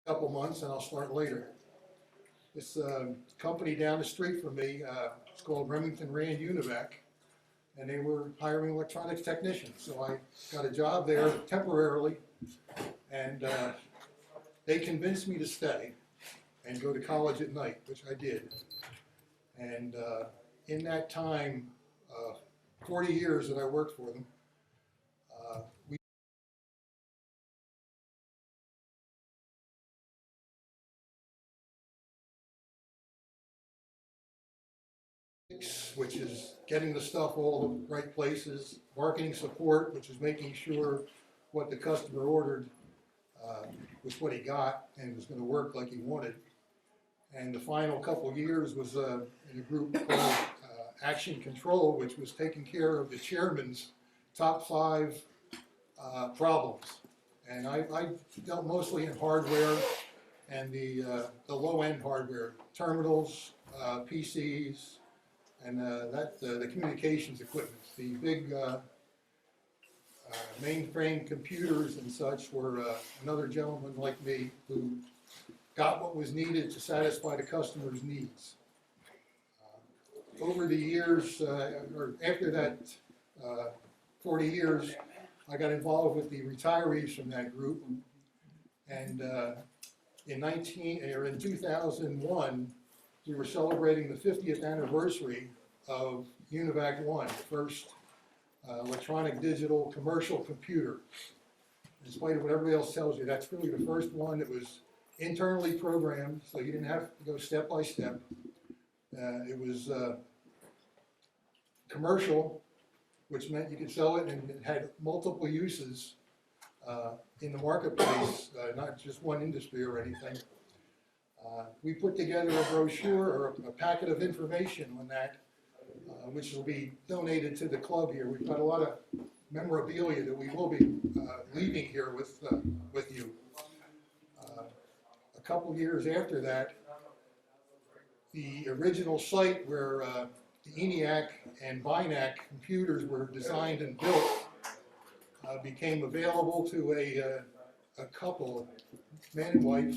couple months, and I'll start later. This company down the street from me, it's called Remington Rand UNIVAC, and they were hiring electronics technicians. So I got a job there temporarily, and they convinced me to stay and go to college at night, which I did. And in that time, 40 years that I worked for them, we which is getting the stuff all the right places, marketing support, which is making sure what the customer ordered was what he got and was going to work like he wanted. And the final couple of years was in a group called Action Control, which was taking care of the chairman's top 5 problems. And I dealt mostly in hardware and the low-end hardware, terminals, PCs, and the communications equipment. The big mainframe computers and such were another gentleman like me who got what was needed to satisfy the customer's needs. Over the years, or after that 40 years, I got involved with the retirees from that group, and in 2001, we were celebrating the 50th anniversary of UNIVAC 1, the first electronic digital commercial computer. In spite of what everybody else tells you, that's really the first one that was internally programmed, so you didn't have to go step by step. It was commercial, which meant you could sell it, and it had multiple uses in the marketplace, not just one industry or anything. We put together a brochure or a packet of information on that, which will be donated to the club here. We've got a lot of memorabilia that we will be leaving here with you. A couple years after that, the original site where the ENIAC and BINAC computers were designed and built became available to a couple, man and wife.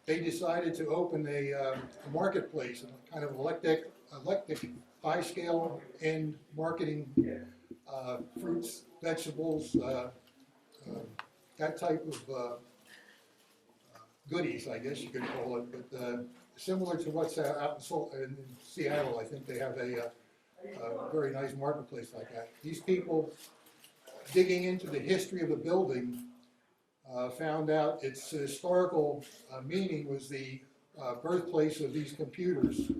They decided to open a marketplace, a kind of eclectic high-scale end marketing, fruits, vegetables, that type of goodies, I guess you could call it, but similar to what's out in Seattle. I think they have a very nice marketplace like that. These people, digging into the history of the building, found out its historical meaning was the birthplace of these computers.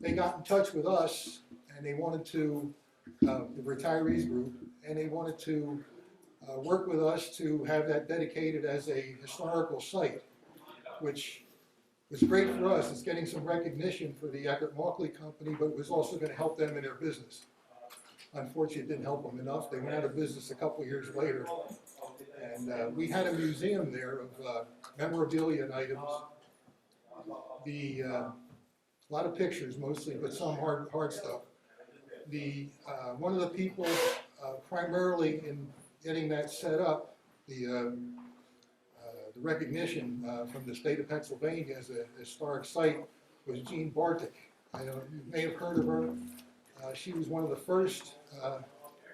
They got in touch with us, and they wanted to, the retirees group, and they wanted to work with us to have that dedicated as a historical site, which was great for us. It's getting some recognition for the Eckert-Mauchly company, but it was also going to help them in their business. Unfortunately, it didn't help them enough. They went out of business a couple years later. And we had a museum there of memorabilia and items. A lot of pictures mostly, but some hard stuff. One of the people primarily in getting that set up, the recognition from the state of Pennsylvania as a historic site was Jean Bartik. You may have heard of her. She was one of the first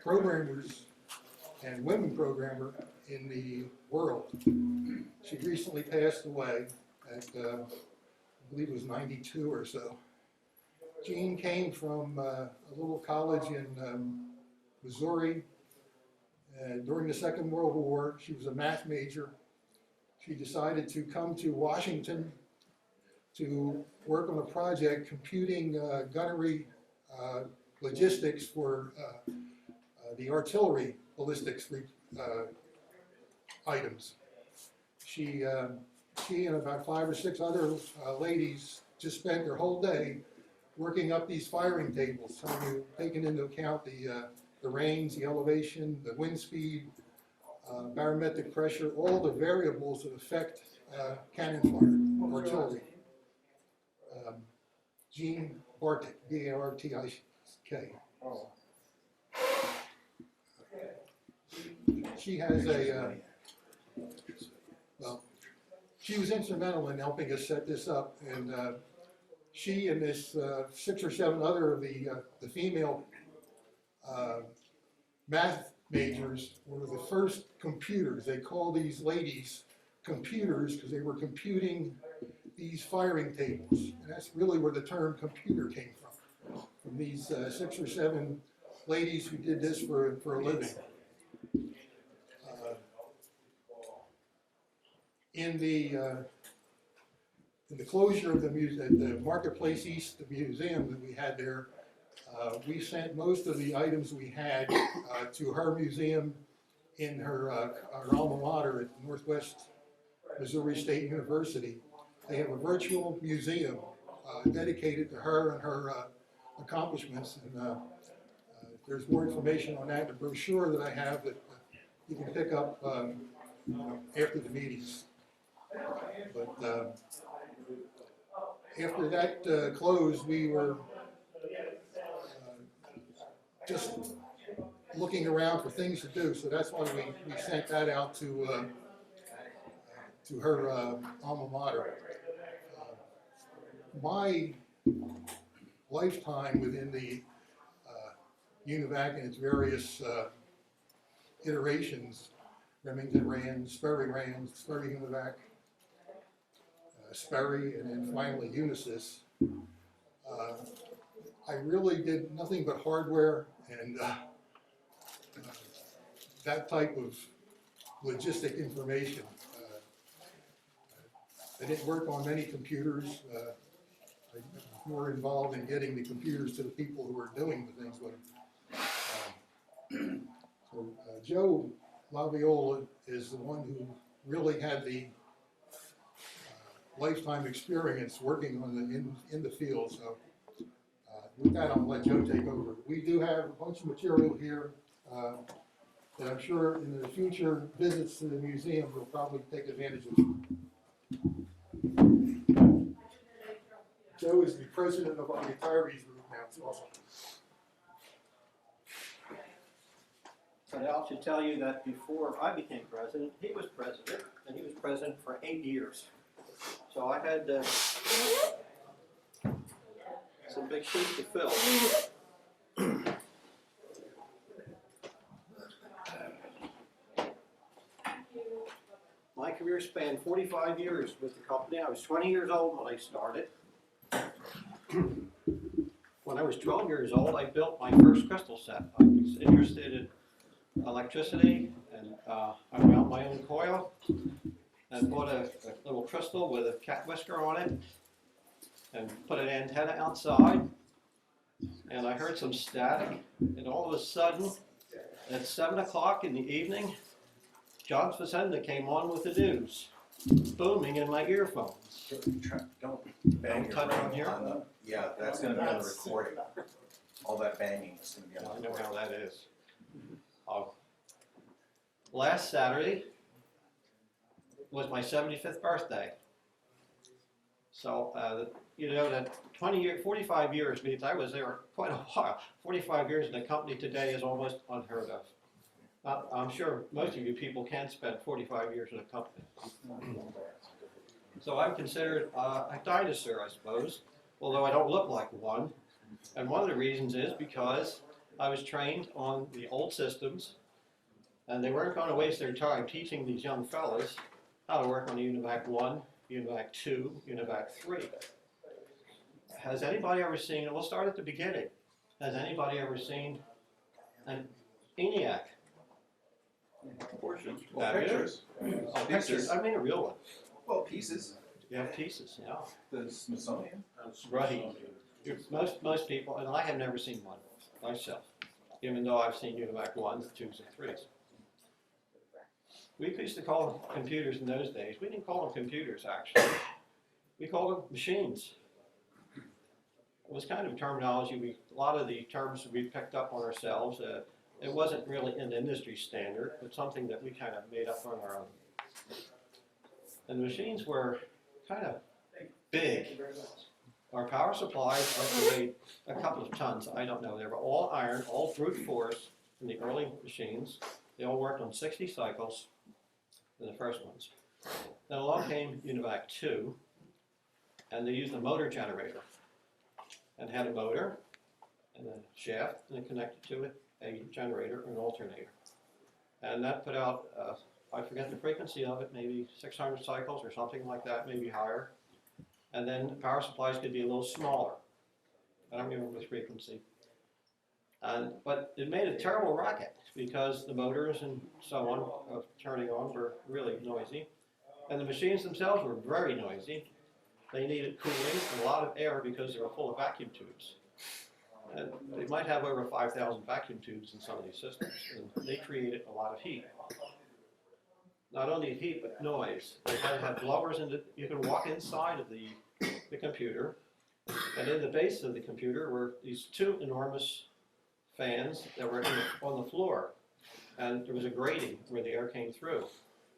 programmers and women programmer in the world. She recently passed away at, I believe it was 92 or so. Jean came from a little college in Missouri during the Second World War. She was a math major. She decided to come to Washington to work on a project computing gunnery logistics for the artillery ballistics items. She and about 5 or 6 other ladies just spent their whole day working up these firing tables, taking into account the range, the elevation, the wind speed, barometric pressure, all the variables that affect cannon fire, artillery. Jean Bartik, B-A-R-T-I-K. She has she was instrumental in helping us set this up, and she and this 6 or 7 other of the female math majors were the first computers. They call these ladies computers because they were computing these firing tables, and that's really where the term computer came from these 6 or 7 ladies who did this for a living. In the closure of the Marketplace East museum that we had there, we sent most of the items we had to her museum in her our alma mater at Northwest Missouri State University. They have a virtual museum dedicated to her and her accomplishments, and there's more information on that in the brochure that I have that you can pick up after the meetings. But after that closed, we were just looking around for things to do, so that's why we sent that out to her alma mater. My lifetime within the UNIVAC and its various iterations, Remington ran, Sperry UNIVAC, Sperry, and then finally Unisys. I really did nothing but hardware and that type of logistic information. I didn't work on many computers. I was more involved in getting the computers to the people who were doing the things with them. So Joe LaViola is the one who really had the lifetime experience working on in the field. So with that, I'll let Joe take over. We do have a bunch of material here that I'm sure in the future visits to the museum we'll probably take advantage of. Joe is the president of our retirees group now. It's awesome. But I should tell you that before I became president, he was president, and he was president for 8 years. So I had some big shoes to fill. My career spanned 45 years with the company. I was 20 years old when I started. When I was 12 years old, I built my first crystal set. I was interested in electricity, and I wound my own coil and bought a little crystal with a cat whisker on it and put an antenna outside, and I heard some static, and all of a sudden at 7 o'clock in the evening, John Facenda came on with the news, booming in my earphones. Don't bang your touch on phone here. on the, yeah, that's going to be on the recording. All that banging is going to be on the I know recording. how that is. Last Saturday was my 75th birthday. So, you know, that 45 years means I was there quite a while. 45 years in the company today is almost unheard of. I'm sure most of you people can't spend 45 years in a company. So I'm considered a dinosaur, I suppose, although I don't look like one. And one of the reasons is because I was trained on the old systems, and they weren't going to waste their time teaching these young fellas how to work on UNIVAC 1, UNIVAC 2, UNIVAC 3. Has anybody ever seen, and we'll start at the beginning, has anybody ever seen an ENIAC? Portions. Well, Pictures. Oh, pictures. I mean a real one. Well, pieces. You have pieces, yeah. The Smithsonian. Right. Most people, and I have never seen one myself, even though I've seen UNIVAC 1s, 2s, and 3s. We used to call them computers in those days. We didn't call them computers, actually. We called them machines. It was kind of terminology. A lot of the terms we picked up on ourselves. It wasn't really an industry standard, but something that we kind of made up on our own. And the machines were kind of big. Our power supplies weighed a couple of tons. I don't know. They were all iron, all brute force in the early machines. They all worked on 60 cycles in the first ones. Then along came UNIVAC 2, and they used a motor generator, and had a motor, and a shaft, and it connected to it a generator, an alternator. And that put out, I forget the frequency of it, maybe 600 cycles or something like that, maybe higher. And then the power supplies could be a little smaller. I don't remember the frequency. But it made a terrible racket because the motors and so on turning on were really noisy. And the machines themselves were very noisy. They needed cooling and a lot of air because they were full of vacuum tubes. And they might have over 5,000 vacuum tubes in some of these systems, and they created a lot of heat. Not only heat, but noise. They had to have blowers you could walk inside of the computer, and in the base of the computer were these two enormous fans that were on the floor, and there was a grating where the air came through.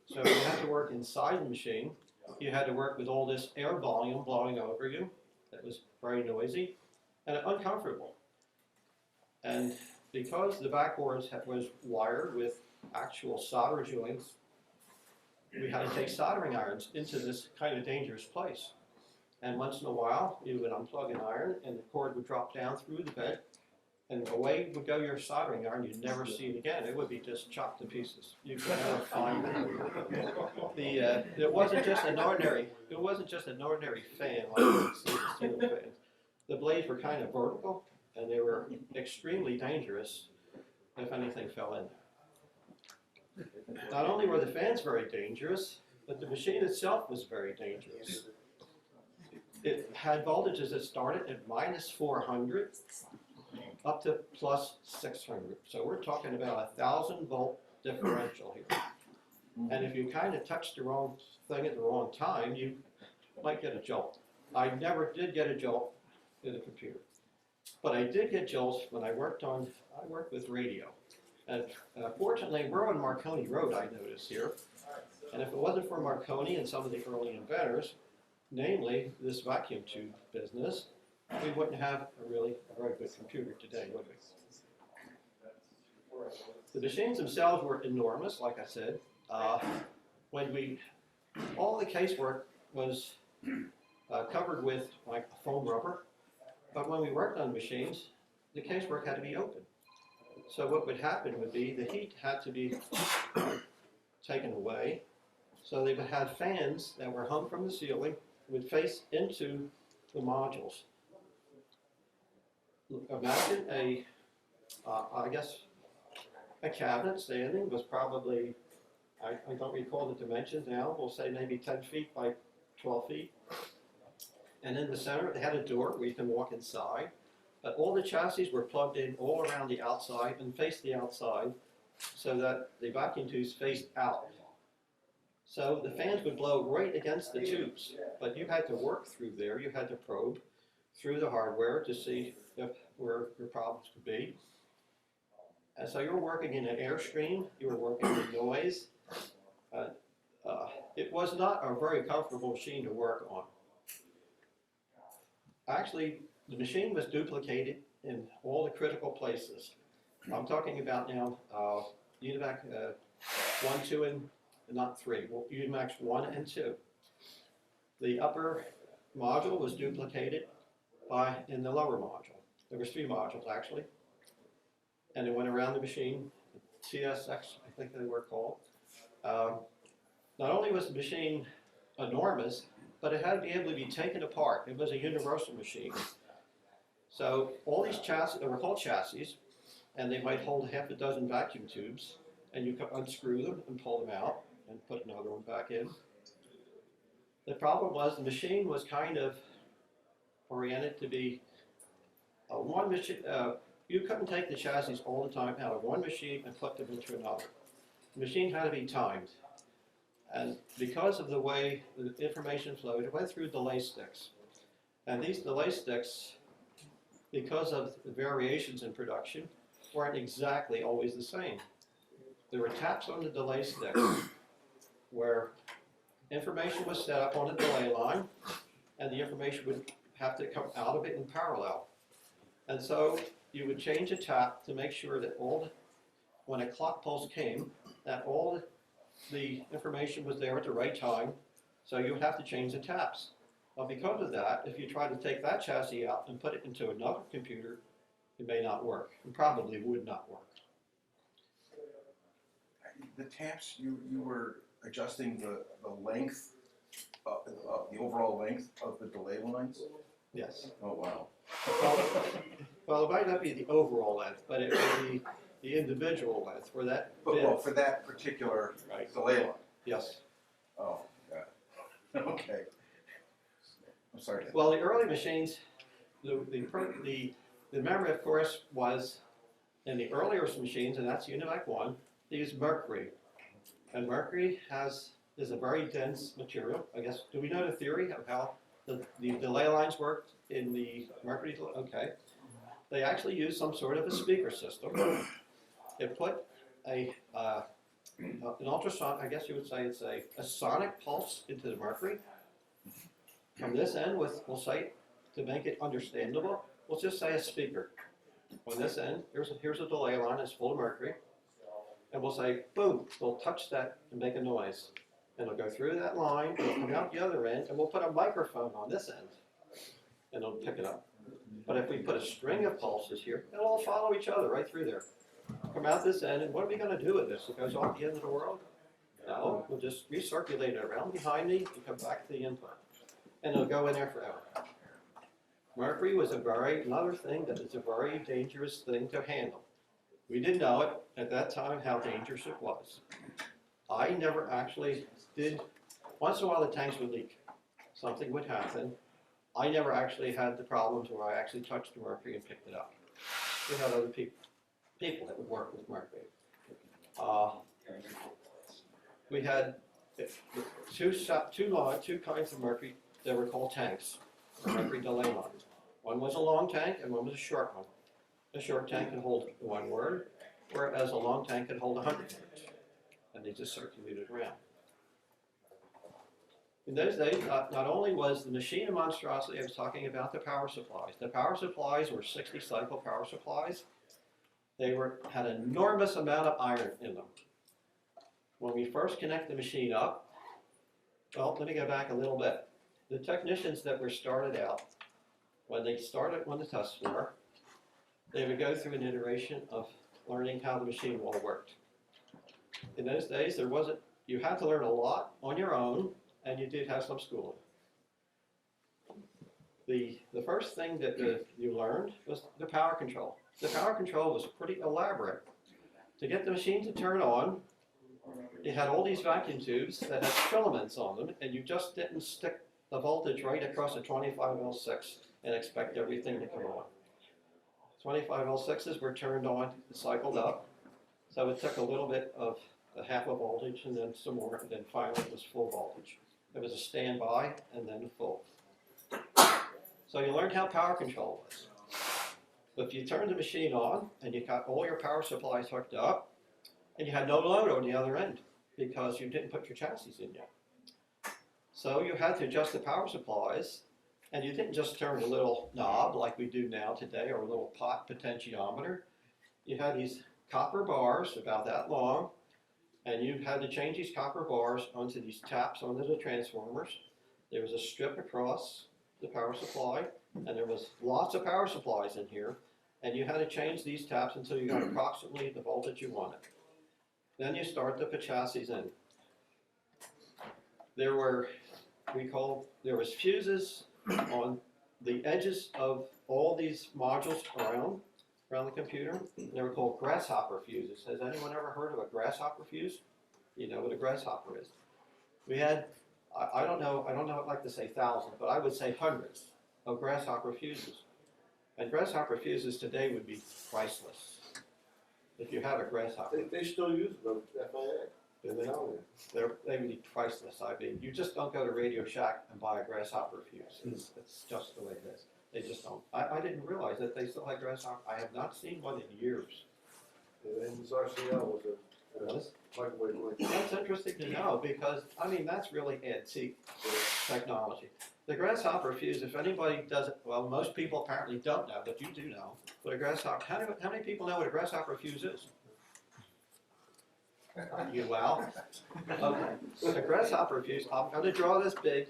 So you had to work inside the machine. You had to work with all this air volume blowing over you. That was very noisy and uncomfortable. And because the backboard was wired with actual solder joints, we had to take soldering irons into this kind of dangerous place. And once in a while, you would unplug an iron and the cord would drop down through the bed, and away would go your soldering iron. You'd never see it again. It would be just chopped to pieces. You could never find it. It wasn't just an ordinary fan like you see the ceiling fans. The blades were kind of vertical, and they were extremely dangerous if anything fell in there. Not only were the fans very dangerous, but the machine itself was very dangerous. It had voltages that started at -400 up to +600. So we're talking about 1,000-volt differential here. And if you kind of touched the wrong thing at the wrong time, you might get a jolt. I never did get a jolt in a computer. But I did get jolts when I worked with radio. And fortunately, we're on Marconi Road, I notice here. And if it wasn't for Marconi and some of the early inventors, namely this vacuum tube business, we wouldn't have a very good computer today, would we? The machines themselves were enormous, like I said. All the casework was covered with like foam rubber, but when we worked on machines, the casework had to be open. So what would happen would be the heat had to be taken away. So they would have fans that were hung from the ceiling, would face into the modules. Imagine I guess a cabinet standing was probably, I don't recall the dimensions now, we'll say maybe 10 feet by 12 feet. And in the center, they had a door where you can walk inside. But all the chassis were plugged in all around the outside and faced the outside so that the vacuum tubes faced out. So the fans would blow right against the tubes, but you had to work through there. You had to probe through the hardware to see where your problems could be. And so you were working in an airstream, you were working with noise. It was not a very comfortable machine to work on. Actually, the machine was duplicated in all the critical places. I'm talking about now UNIVAC 1, 2, and not 3, well, UNIVAC 1 and 2. The upper module was duplicated in the lower module. There was 3 modules actually, and it went around the machine, TSX, I think they were called. Not only was the machine enormous, but it had to be able to be taken apart. It was a universal machine. So all these chassis, they were called chassis, and they might hold half a dozen vacuum tubes, and you could unscrew them and pull them out and put another one back in. The problem was the machine was kind of oriented to be one machine. You couldn't take the chassis all the time out of one machine and put them into another. The machine had to be timed. And because of the way the information flowed, it went through delay sticks. And these delay sticks, because of the variations in production, weren't exactly always the same. There were taps on the delay sticks where information was set up on a delay line, and the information would have to come out of it in parallel. And so you would change a tap to make sure that when a clock pulse came, that all the the information was there at the right time, so you would have to change the taps. Well, because of that, if you try to take that chassis out and put it into another computer, it may not work, and probably would not work. The taps, you were adjusting the length, the overall length of the delay lines? Yes. Oh, wow. Well, it might not be the overall length, but it would be the individual length for that But, bit. well, for that particular Right. delay line? Yes. Oh, got it. Okay. I'm sorry. Well, the early machines, the memory, of course, was in the earlier machines, and that's UNIVAC 1, they used mercury. And mercury is a very dense material. I guess, do we know the theory of how the delay lines worked in the mercury? Okay. They actually used some sort of a speaker system. It put an ultrasonic, I guess you would say it's a sonic pulse into the mercury. From this end, we'll say, to make it understandable, we'll just say a speaker. On this end, here's a delay line that's full of mercury. And we'll say, boom, they'll touch that and make a noise. And it'll go through that line, it'll come out the other end, and we'll put a microphone on this end. And it'll pick it up. But if we put a string of pulses here, it'll all follow each other right through there. Come out this end, and what are we going to do with this? It goes off the end of the world? No, we'll just recirculate it around behind me and come back to the input. And it'll go in there forever. Mercury was another thing that is a very dangerous thing to handle. We didn't know it at that time how dangerous it was. I never actually did, once in a while the tanks would leak. Something would happen. I never actually had the problems where I actually touched the mercury and picked it up. We had other people that would work with mercury. We had two kinds of mercury that were called tanks, mercury delay lines. One was a long tank and one was a short one. A short tank could hold one word, whereas a long tank could hold 100 words. And they just circulated around. In those days, not only was the machine a monstrosity, I was talking about the power supplies. The power supplies were 60 cycle power supplies. They had an enormous amount of iron in them. When we first connect the machine up, well, let me go back a little bit. The technicians that were started out, when they started on the test floor, they would go through an iteration of learning how the machine all worked. In those days, you had to learn a lot on your own, and you did have some schooling. The first thing that you learned was the power control. The power control was pretty elaborate. To get the machine to turn on, it had all these vacuum tubes that had filaments on them, and you just didn't stick the voltage right across a 25L6 and expect everything to come on. 25L6s were turned on and cycled up, so it took a little bit of a half a voltage and then some more, and then finally it was full voltage. It was a standby and then full. So you learned how power control was. But if you turned the machine on and you got all your power supplies hooked up, and you had no load on the other end because you didn't put your chassis in yet. So you had to adjust the power supplies, and you didn't just turn a little knob like we do now today, or a little pot potentiometer. You had these copper bars about that long, and you had to change these copper bars onto these taps onto the transformers. There was a strip across the power supply, and there was lots of power supplies in here, and you had to change these taps until you got approximately the voltage you wanted. Then you start to put chassis in. There was fuses on the edges of all these modules around the computer. They were called Grasshopper fuses. Has anyone ever heard of a Grasshopper fuse? You know what a Grasshopper is. We had, I don't know, I'd like to say thousands, but I would say hundreds of Grasshopper fuses. And Grasshopper fuses today would be priceless if you have a Grasshopper. They still use them, FIA. They would be priceless. I mean, you just don't go to Radio Shack and buy a Grasshopper fuse. It's just the way it is. They just don't. I didn't realize that they still had Grasshopper. I have not seen one in years. And his RCL was a microwave link. That's interesting to know because, I mean, that's really antique technology. The Grasshopper fuse, if anybody doesn't, well, most people apparently don't know, but you do know what a Grasshopper, how many people know what a Grasshopper fuse is? You Al? Okay, with a Grasshopper Fuse, I'm gonna draw this big.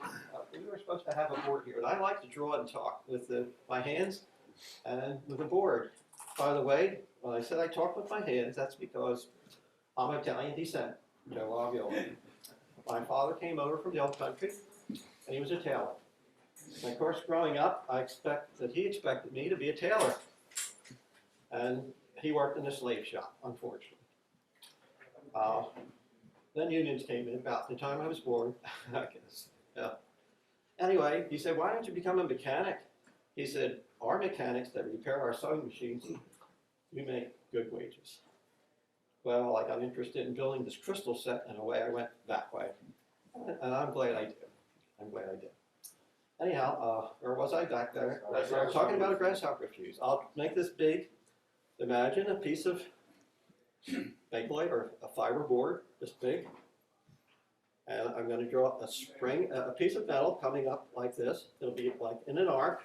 We were supposed to have a board here, and I like to draw and talk with my hands and with a board. By the way, when I said I talk with my hands, that's because I'm Italian descent, LaViola. My father came over from the old country, and he was a tailor. And of course, growing up, he expected me to be a tailor. And he worked in a slave shop, unfortunately. Then unions came in about the time I was born, I guess. Yeah. Anyway, he said, why don't you become a mechanic? He said, our mechanics that repair our sewing machines, we make good wages. Well, I got interested in building this crystal set, and away I went that way. And I'm glad I did. Anyhow, where was I back there? I was talking about a Grasshopper Fuse. I'll make this big. Imagine a piece of bakelite or a fiber board this big. And I'm going to draw a piece of metal coming up like this. It'll be like in an arc.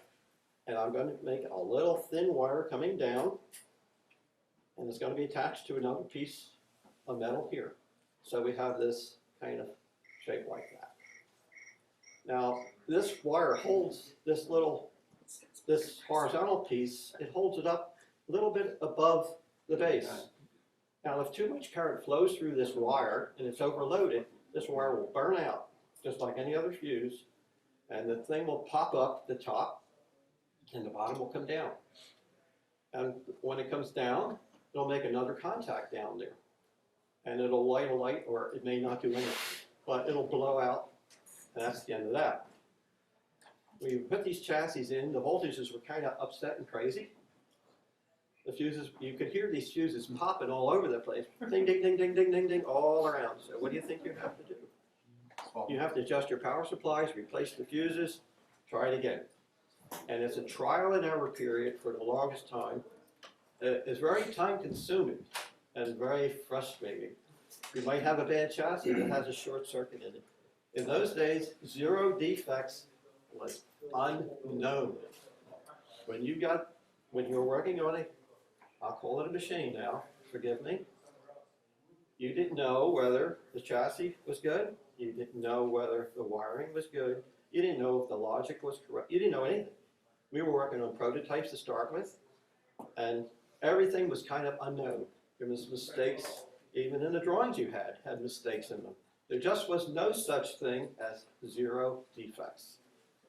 And I'm going to make a little thin wire coming down. And it's going to be attached to another piece of metal here. So we have this kind of shape like that. Now, this wire holds this horizontal piece, it holds it up a little bit above the base. Now, if too much current flows through this wire and it's overloaded, this wire will burn out, just like any other fuse, and the thing will pop up the top, and the bottom will come down. And when it comes down, it'll make another contact down there. And it'll light a light, or it may not do anything, but it'll blow out, and that's the end of that. We put these chassis in, the voltages were kind of upset and crazy. The fuses, you could hear these fuses popping all over the place. Ding, ding, ding, ding, ding, ding, ding, all around. So what do you think you have to do? You have to adjust your power supplies, replace the fuses, try it again. And it's a trial and error period for the longest time. It's very time consuming and very frustrating. You might have a bad chassis that has a short circuit in it. In those days, 0 defects was unknown. When you were working on I'll call it a machine now, forgive me. You didn't know whether the chassis was good. You didn't know whether the wiring was good. You didn't know if the logic was correct. You didn't know anything. We were working on prototypes to start with, and everything was kind of unknown. There was mistakes, even in the drawings you had mistakes in them. There just was no such thing as 0 defects.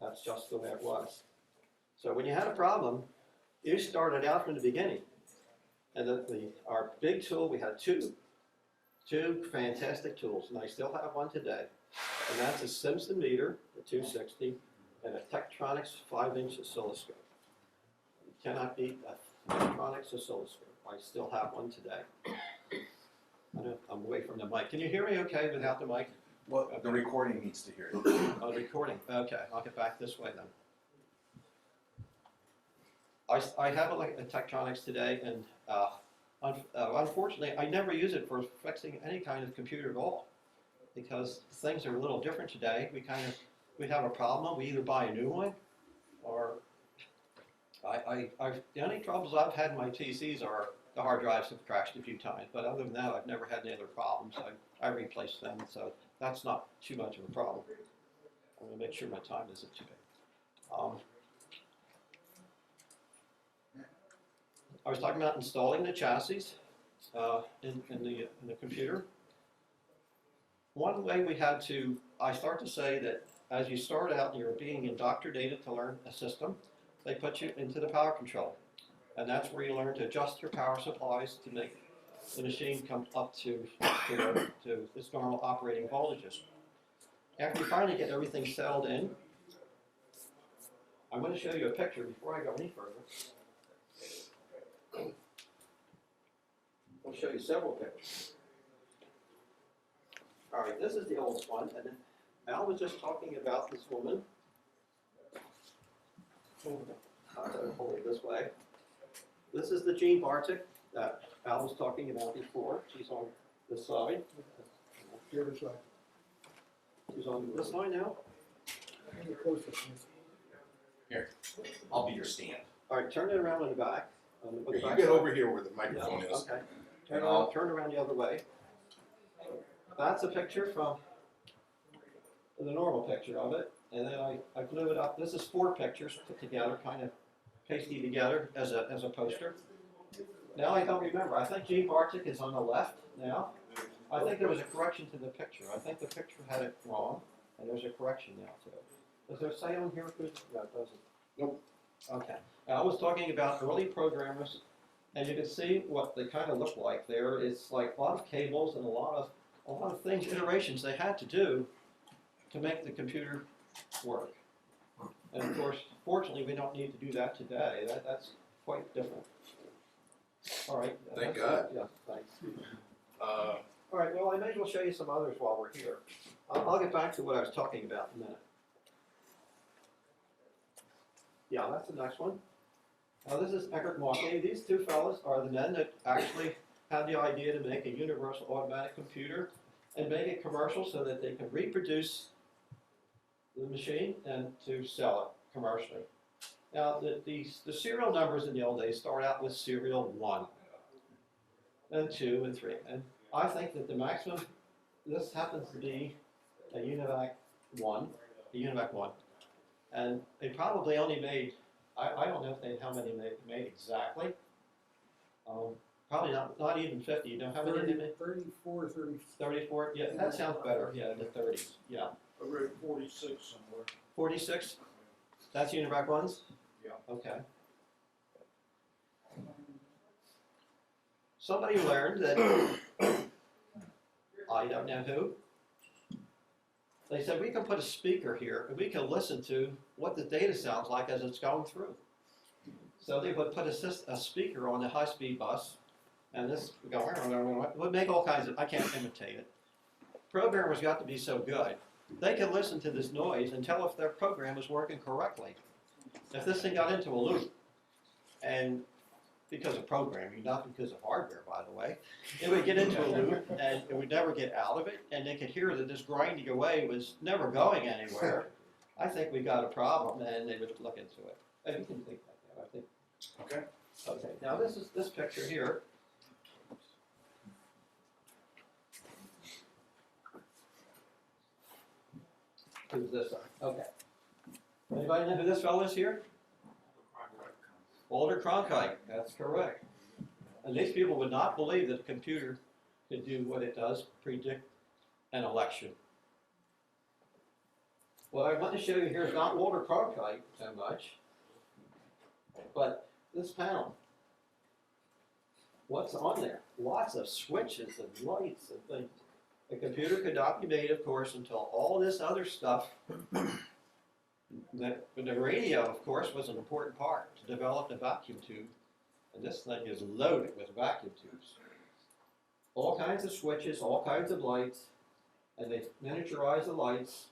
That's just the way it was. So when you had a problem, you started out from the beginning. And our big tool, we had two fantastic tools, and I still have one today. And that's a Simpson meter, the 260, and a Tektronix 5-inch oscilloscope. You cannot beat a Tektronix oscilloscope. I still have one today. I'm away from the mic. Can you hear me okay without the mic? Well, the recording needs to hear you. Oh, recording. Okay, I'll get back this way then. I have a Tektronix today, and unfortunately, I never use it for fixing any kind of computer at all, because things are a little different today. We have a problem. We either buy a new one, or the only troubles I've had in my PCs are the hard drives have crashed a few times. But other than that, I've never had any other problems. I replaced them, so that's not too much of a problem. I'm going to make sure my time isn't too big. I was talking about installing the chassis in the computer. One way we had to, I start to say that as you start out and you're being indoctrinated to learn a system, they put you into the power control. And that's where you learn to adjust your power supplies to make the machine come up to its normal operating voltages. After you finally get everything settled in, I'm going to show you a picture before I go any further. I'll show you several pictures. All right, this is the oldest one, and then Al was just talking about this woman. I'll hold it this way. This is the Jean Bartik that Al was talking about before. She's on this side. The other side. She's on this side now. Get closer, please. Here, I'll be your stand. All right, turn it around on the back. Here, you get over here where the Yeah, microphone is. okay. And Turn around the other way. that's a picture from the normal picture of it, and then I blew it up. This is 4 pictures put together, kind of pasty together as a poster. Now I don't remember. I think Gene Bartik is on the left now. I think there was a correction to the picture. I think the picture had it wrong, and there's a correction now to it. Does there say on here who? No, it doesn't. Nope. Okay. Now, I was talking about early programmers, and you can see what they kind of look like there. It's like a lot of cables and a lot of things, iterations they had to do to make the computer work. And of course, fortunately, we don't need to do that today. That's quite different. All right. Thank that's God. it. Yeah, thanks. All right, well, I may as well show you some others while we're here. I'll get back to what I was talking about in a minute. Yeah, that's the next one. Now, this is Eckert Mauke. These 2 fellows are the men that actually had the idea to make a universal automatic computer and make it commercial so that they can reproduce the machine and to sell it commercially. Now, the serial numbers in the old days start out with serial 1, then 2, and 3. And I think that the maximum, this happens to be a UNIVAC 1, and they probably only made, I don't know how many they made exactly. Probably not even 50. You know how many they made? 34, 30. 34? Yeah, that sounds better. Yeah, the 30s. Yeah. I read 46 somewhere. 46? That's UNIVAC 1s? Yeah. Okay. Somebody learned that, I don't know who, they said we can put a speaker here and we can listen to what the data sounds like as it's going through. So they would put a speaker on the high-speed bus, and this would go, it would make all kinds of, I can't imitate it. Programmers got to be so good, they could listen to this noise and tell if their program was working correctly. If this thing got into a loop, and because of programming, not because of hardware, by the way, it would get into a loop and it would never get out of it, and they could hear that this grinding away was never going anywhere. I think we got a problem, and they would look into it. And you can think like that, I think. Okay. Okay, now this picture here. Who's this one? Okay. Anybody know who this fellow is here? Walter Cronkite, that's correct. And these people would not believe that a computer could do what it does, predict an election. What I want to show you here is not Walter Cronkite so much, but this panel. What's on there? Lots of switches and lights and things. The computer could not be made, of course, until all this other stuff. The radio, of course, was an important part to develop the vacuum tube. And this thing is loaded with vacuum tubes. All kinds of switches, all kinds of lights, and they miniaturized the lights.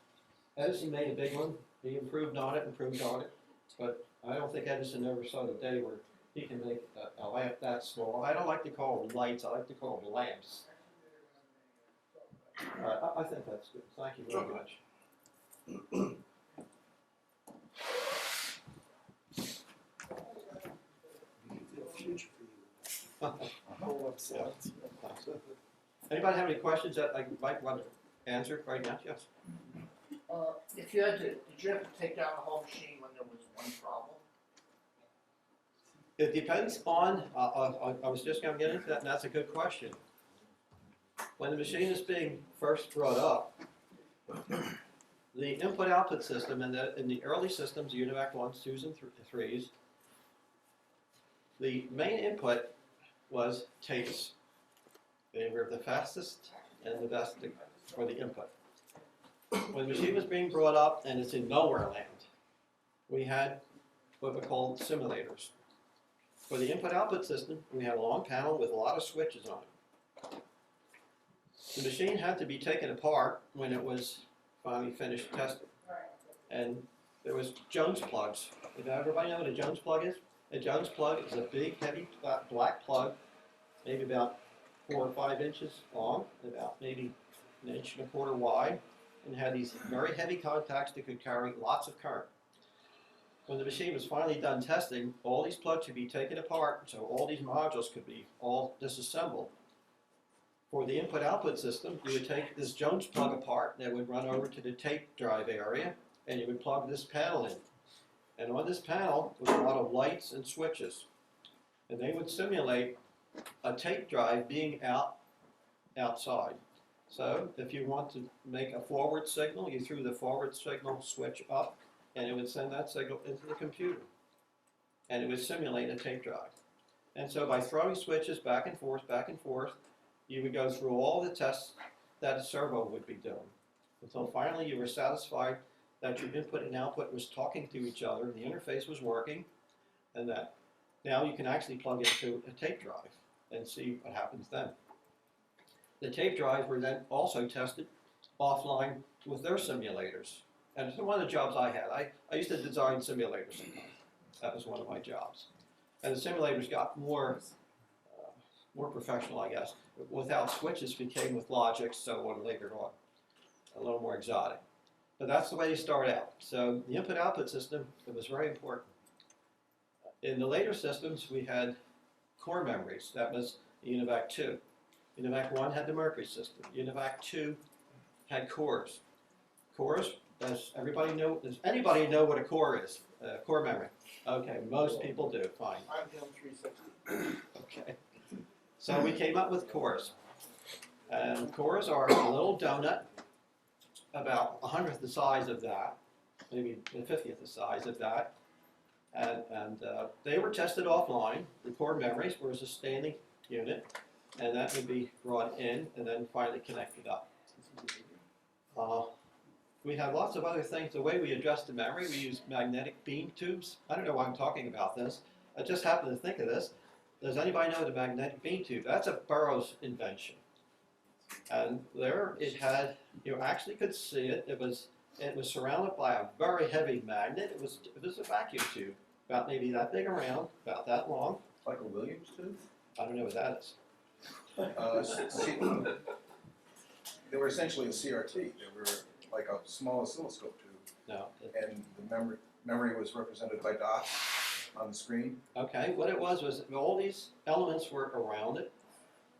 Edison made a big one. He improved on it, but I don't think Edison ever saw the day where he can make a lamp that small. I don't like to call them lights, I like to call them lamps. All right, I think that's good. Thank you very much. Anybody have any questions that I might want to answer right now? Yes. If you had to, did you have to take down the whole machine when there was one problem? It depends on, I was just going to get into that, and that's a good question. When the machine is being first brought up, the input-output system in the early systems, UNIVAC 1s, 2s, and 3s, the main input was tapes. They were the fastest and the best for the input. When the machine was being brought up and it's in nowhere land, we had what we called simulators. For the input-output system, we had a long panel with a lot of switches on it. The machine had to be taken apart when it was finally finished testing. And there was Jones plugs. Everybody know what a Jones plug is? A Jones plug is a big, heavy black plug, maybe about 4 or 5 inches long, about maybe 1.25 inches wide, and had these very heavy contacts that could carry lots of current. When the machine was finally done testing, all these plugs could be taken apart, so all these modules could be all disassembled. For the input-output system, you would take this Jones plug apart, and it would run over to the tape drive area, and you would plug this panel in. And on this panel was a lot of lights and switches. And they would simulate a tape drive being outside. So if you want to make a forward signal, you threw the forward signal switch up, and it would send that signal into the computer. And it would simulate a tape drive. And so by throwing switches back and forth, you would go through all the tests that a servo would be doing. Until finally you were satisfied that your input and output was talking to each other, the interface was working, and that now you can actually plug into a tape drive and see what happens then. The tape drives were then also tested offline with their simulators. And it's one of the jobs I had. I used to design simulators sometimes. That was one of my jobs. And the simulators got more professional, I guess. Without switches became with logic, so on later on. A little more exotic. But that's the way you start out. So the input-output system, it was very important. In the later systems, we had core memories. That was UNIVAC 2. UNIVAC 1 had the Mercury system. UNIVAC 2 had cores. Cores, does anybody know what a core is? Core memory. Okay, most people do, fine. I'm doing 360. Okay. So we came up with cores. And cores are a little donut, about 1/100th the size of that, maybe the 50th the size of that. And they were tested offline. The core memories were a standing unit, and that would be brought in and then finally connected up. We have lots of other things. The way we adjust the memory, we use magnetic beam tubes. I don't know why I'm talking about this. I just happened to think of this. Does anybody know the magnetic beam tube? That's a Burroughs invention. And there it had, you actually could see it. It was surrounded by a very heavy magnet. It was a vacuum tube, about maybe that big around, about that long. Like a Williams tube? I don't know what that is. They were essentially a CRT. They were like a small oscilloscope tube, No. and the memory was represented by dots on the screen. Okay, what it was all these elements were around it,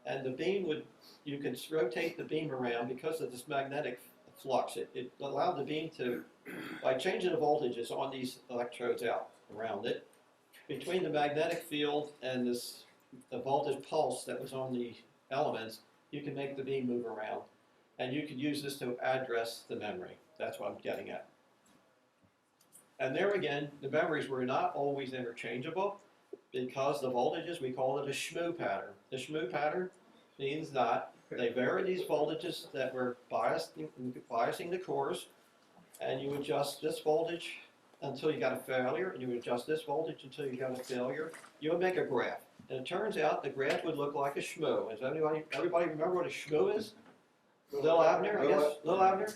and the beam you could rotate the beam around because of this magnetic flux. It allowed the beam to, by changing the voltages on these electrodes out around it, between the magnetic field and the voltage pulse that was on the elements, you can make the beam move around. And you could use this to address the memory. That's what I'm getting at. And there again, the memories were not always interchangeable because the voltages, we call it a shmoo pattern. The shmoo pattern means that they vary these voltages that were biasing the cores, and you adjust this voltage until you got a failure, and you would adjust this voltage until you got a failure. You would make a graph. And it turns out the graph would look like a shmoo. Does everybody remember what a shmoo is? Lil Abner, I guess? Lil Abner?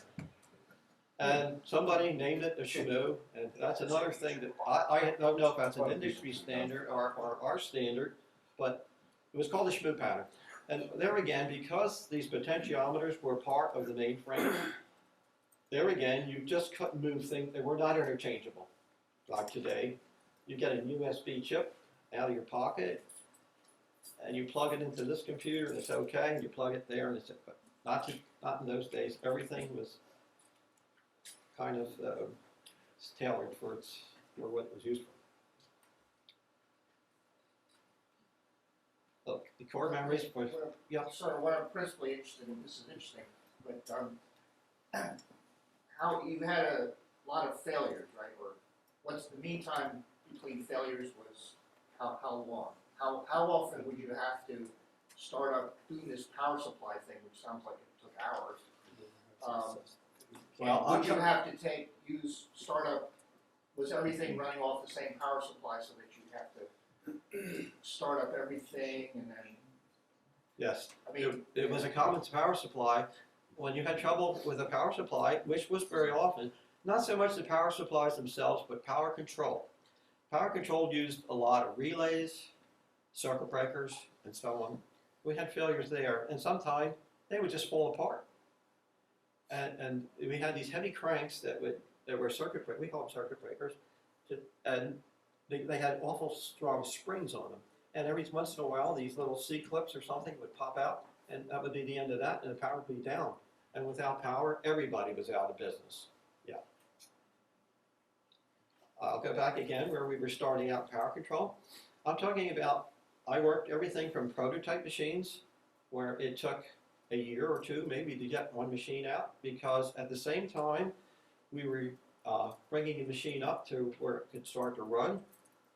And somebody named it a shmoo, and that's another thing that I don't know if that's an industry standard or our standard, but it was called the shmoo pattern. And there again, because these potentiometers were part of the mainframe, there again, you just couldn't move things. They were not interchangeable. Like today, you get a USB chip out of your pocket, and you plug it into this computer, and it's okay, and you plug it there, and it's not in those days. Everything was kind of tailored for what it was used for. Look, the core memories was, yeah. Sort of what I'm principally interested in, this is interesting, but how you had a lot of failures, right? Or what's the mean time between failures was how long? How often would you have to start up doing this power supply thing, which sounds like it took hours? Would you have to use startup? Was everything running off the same power supply so that you'd have to start up everything and then? Yes, I mean, it was a common power supply. When you had trouble with a power supply, which was very often, not so much the power supplies themselves, but power control. Power control used a lot of relays, circuit breakers, and so on. We had failures there, and sometimes they would just fall apart. And we had these heavy cranks that were circuit breakers, we call them circuit breakers, and they had awful strong springs on them. And every once in a while, these little C-clips or something would pop out, and that would be the end of that, and the power would be down. And without power, everybody was out of business. Yeah. I'll go back again where we were starting out power control. I'm talking about, I worked everything from prototype machines, where it took a year or two maybe to get one machine out, because at the same time we were bringing a machine up to where it could start to run,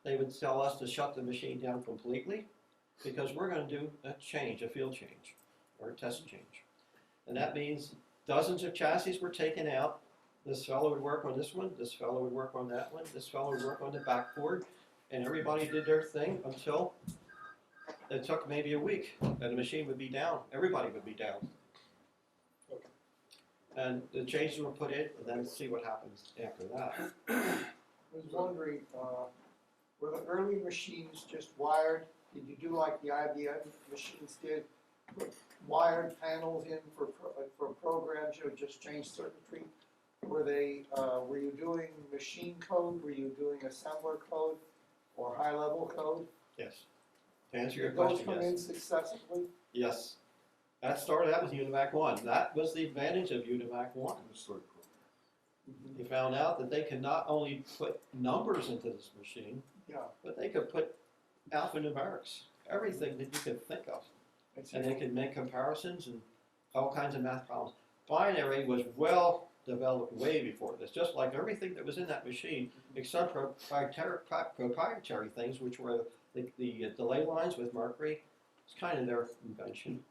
they would tell us to shut the machine down completely, because we're going to do a change, a field change, or a test change. And that means dozens of chassis were taken out. This fellow would work on this one, this fellow would work on that one, this fellow would work on the backboard, and everybody did their thing until it took maybe a week, and the machine would be down, everybody would be down. And the changes were put in, and then see what happens after that. I was wondering, were the early machines just wired? Did you do like the IBM machines did, put wired panels in for programs, you know, just change circuitry? Were you doing machine code? Were you doing assembler code or high-level code? Yes. To answer your Did those question, come in yes. successively? Yes. That started out with UNIVAC 1. That was the advantage of UNIVAC 1. They found out that they could not only put numbers into this machine, Yeah. but they could put alphanumerics, everything that you could think of. I see. And they could make comparisons and all kinds of math problems. Binary was well developed way before this, just like everything that was in that machine, except proprietary things, which were the delay lines with mercury. It's kind of their invention.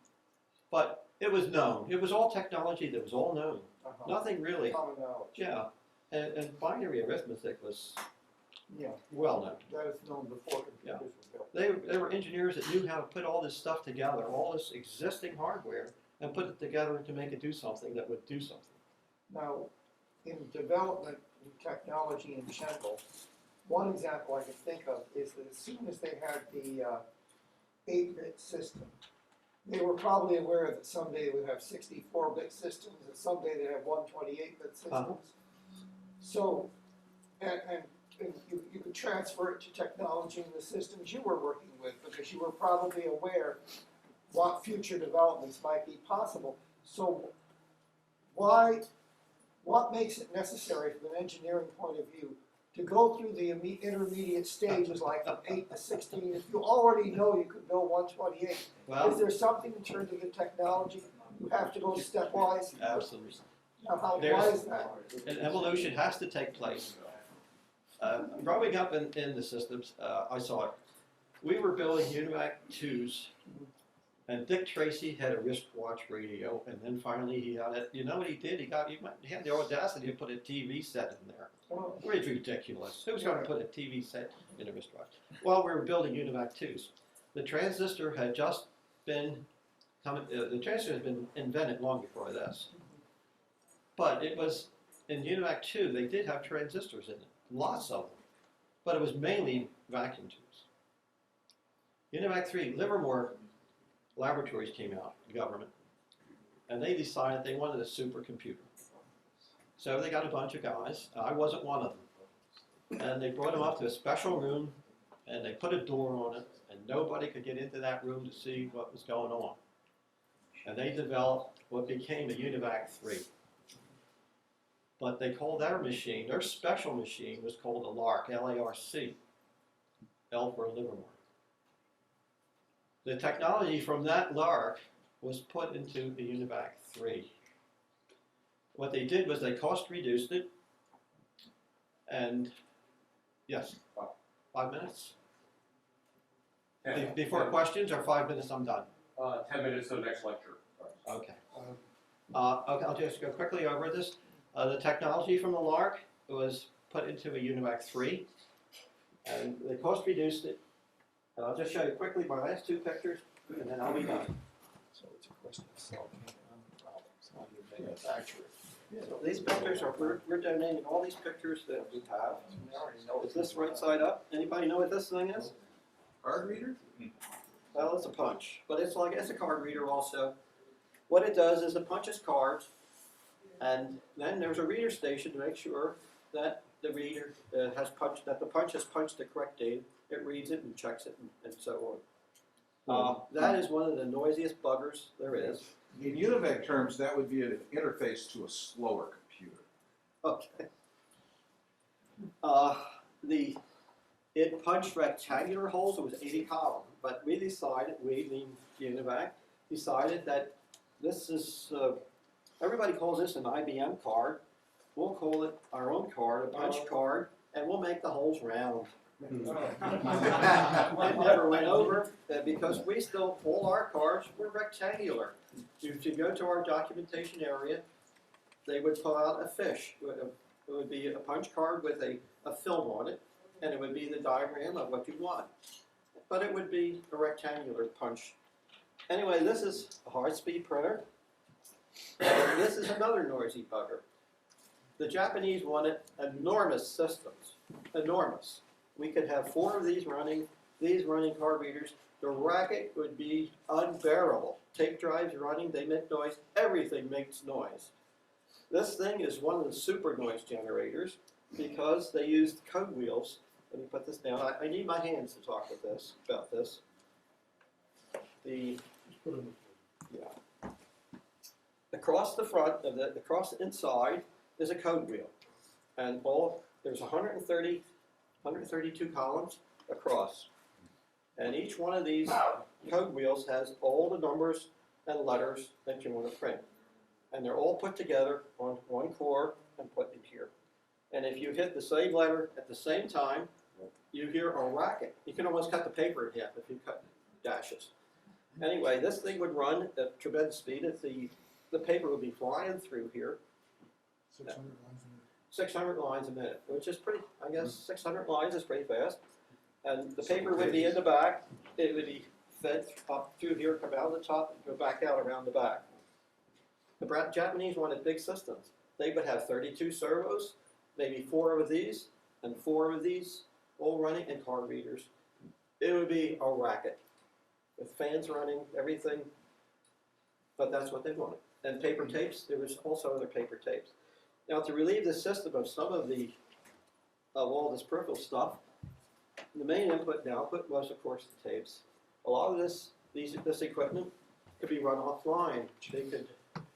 But it was known. It was all technology that was all known. Uh-huh. Nothing really. Common knowledge. Yeah. And binary arithmetic was Yeah, well known. that is known before computers were built. They were engineers that knew how to put all this stuff together, all this existing hardware, and put it together to make it do something that would do something. Now, in development and technology in general, one example I can think of is that as soon as they had the 8-bit system, they were probably aware that someday they would have 64-bit systems, and someday they'd have 128-bit systems. Uh-huh. So, and you could transfer it to technology in the systems you were working with, because you were probably aware what future developments might be possible. So, what makes it necessary from an engineering point of view to go through the intermediate stages, like from 8 to 16, if you already know you could build 128? Is Well, there something in terms of the technology you have to go stepwise? absolutely. Now, why There's- is that? And evolution has to take place. Growing up in the systems, I saw it. We were building UNIVAC 2s, and Dick Tracy had a wristwatch radio, and then finally he had it. You know what he did? He had the audacity to put a TV set in there. Well, It's ridiculous. Who's going to put a TV set in a wristwatch? Well, we were building UNIVAC 2s. The transistor had just been the transistor had been invented long before this. But it was, in UNIVAC 2, they did have transistors in it, lots of them. But it was mainly vacuum tubes. UNIVAC 3, Livermore Laboratories came out, the government, and they decided they wanted a supercomputer. So they got a bunch of guys, I wasn't one of them, and they brought them up to a special room, and they put a door on it, and nobody could get into that room to see what was going on. And they developed what became a UNIVAC 3. But they called their machine, their special machine was called a LARC, L-A-R-C, L for Livermore. The technology from that LARC was put into the UNIVAC 3. What they did was they cost reduced it, and yes, 5 minutes? Before questions, or 5 minutes, I'm done. 10 minutes to the next lecture. Okay. Okay, I'll just go quickly over this. The technology from the LARC was put into a UNIVAC 3, and they cost reduced it. And I'll just show you quickly my last 2 pictures, and then I'll be done. So it's a question of solving problems, not your manufacturer. So these pictures are, we're donating all these pictures that we have. Is this right side up? Anybody know what this thing is? Card reader? Well, it's a punch, but it's a card reader also. What it does is it punches cards, and then there's a reader station to make sure that the reader that the punch has punched the correct data. It reads it and checks it and so on. That is one of the noisiest buggers there is. In UNIVAC terms, that would be an interface to a slower computer. Okay. It punched rectangular holes, it was 80 columns, but we decided, meaning UNIVAC, decided that this is, everybody calls this an IBM card. We'll call it our own card, a punch card, and we'll make the holes round. It never went over because we still, all our cards were rectangular. If you go to our documentation area, they would pull out a fish. It would be a punch card with a film on it, and it would be the diagram of what you want. But it would be a rectangular punch. Anyway, this is a high-speed printer. And this is another noisy bugger. The Japanese wanted enormous systems, enormous. We could have 4 of these running card readers. The racket would be unbearable. Tape drives running, they make noise, everything makes noise. This thing is one of the super noise generators because they used code wheels. Let me put this down. I need my hands to talk about this. Across the front, across the inside is a code wheel. And there's 132 columns across. And each one of these code wheels has all the numbers and letters that you want to print. And they're all put together on one core and put in here. And if you hit the same letter at the same time, you hear a racket. You can almost cut the paper in half if you cut dashes. Anyway, this thing would run at tremendous speed. The paper would be flying through here. 600 lines a minute. 600 lines a minute, which is pretty, I guess 600 lines is pretty fast. And the paper would be in the back. It would be fed up through here, come out of the top, and go back out around the back. The Japanese wanted big systems. They would have 32 servos, maybe 4 of these, and 4 of these, all running in card readers. It would be a racket with fans running, everything. But that's what they wanted. And paper tapes, there was also other paper tapes. Now, to relieve the system of some of all this peripheral stuff, the main input and output was, of course, the tapes. A lot of this equipment could be run offline.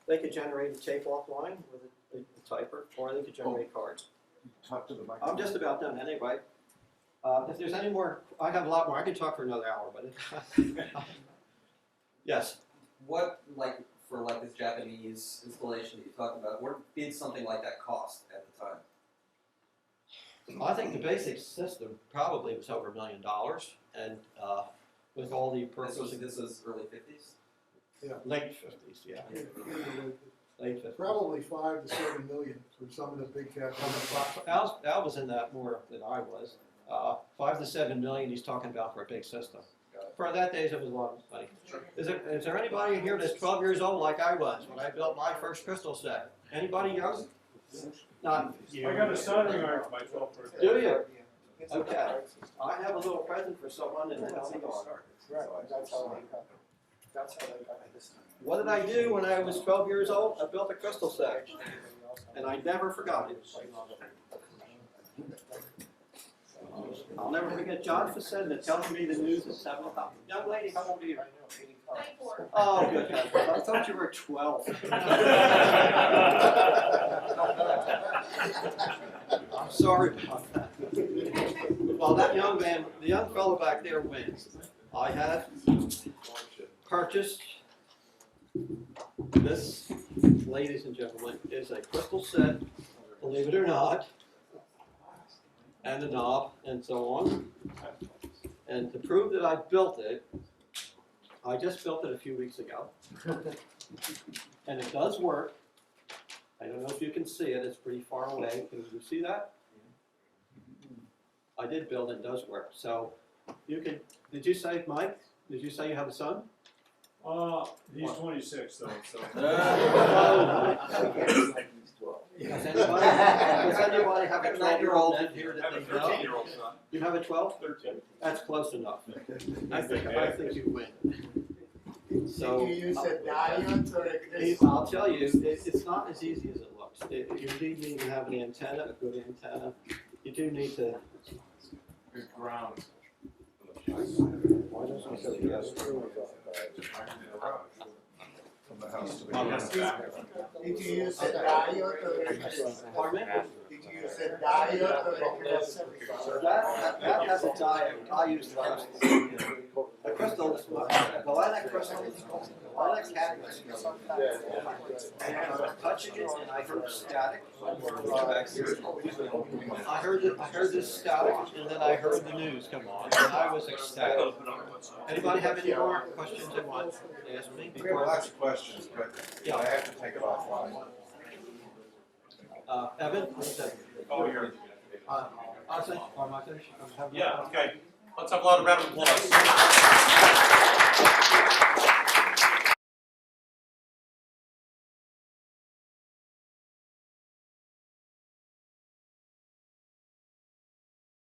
They could generate a tape offline with a typer, or they could generate cards. Talk to the microphone. I'm just about done anyway. If there's any more, I have a lot more. I could talk for another hour, but yes. What, for this Japanese installation that you talked about, what did something like that cost at the time? I think the basic system probably was over $1 million, and with all the purposes. This was early 50s? Late 50s, yeah. Late 50s. Probably 5 to 7 million for some of the big cats. Al was in that more than I was. 5 to 7 million he's talking about for a big system. For that days, it was a lot of money. Is there anybody here that's 12 years old like I was when I built my first crystal set? Anybody young? Not you. I got a soldering iron for my 12th birthday. Do you? Okay. I have a little present for someone in the healthy garden. That's how they got this. What did I do when I was 12 years old? I built a crystal set, and I never forgot it. I'll never forget John Facenda telling me the news at 7 o'clock. Young lady, how old are you? 94. Oh, good. I thought you were 12. I'm sorry about that. Well, that young man, the young fellow back there wins. I have purchased this, ladies and gentlemen, is a crystal set, believe it or not, and a knob, and so on. And to prove that I built it, I just built it a few weeks ago. And it does work. I don't know if you can see it, it's pretty far away. Can you see that? I did build it, it does work. So you can, did you say, Mike, did you say you have a son? He's 26 though, so. Does anybody have a 12-year-old in here I that have a they know? 13-year-old son. You have a 12? 13. That's close enough. I think you win. So You use a diode or I'll tell you, it's not as easy as it looks. You do need to have an antenna, a good antenna. You do need to. Good ground. Why don't we say yes? From the house to the. Did you use a diode or? Pardon me? Did you use a diode or? That has a diode. I use the crystal, the lilac crystal, the lilac catalyst. And I was touching it and I heard static. I heard this static and then I heard the news come on and I was ecstatic. Anybody have any more questions they want to ask me? We have lots of questions, but I have to take it offline. Evan, what's that? Oh, you're. I'll say, or am I finished? Yeah, okay. Let's have a lot of round of applause.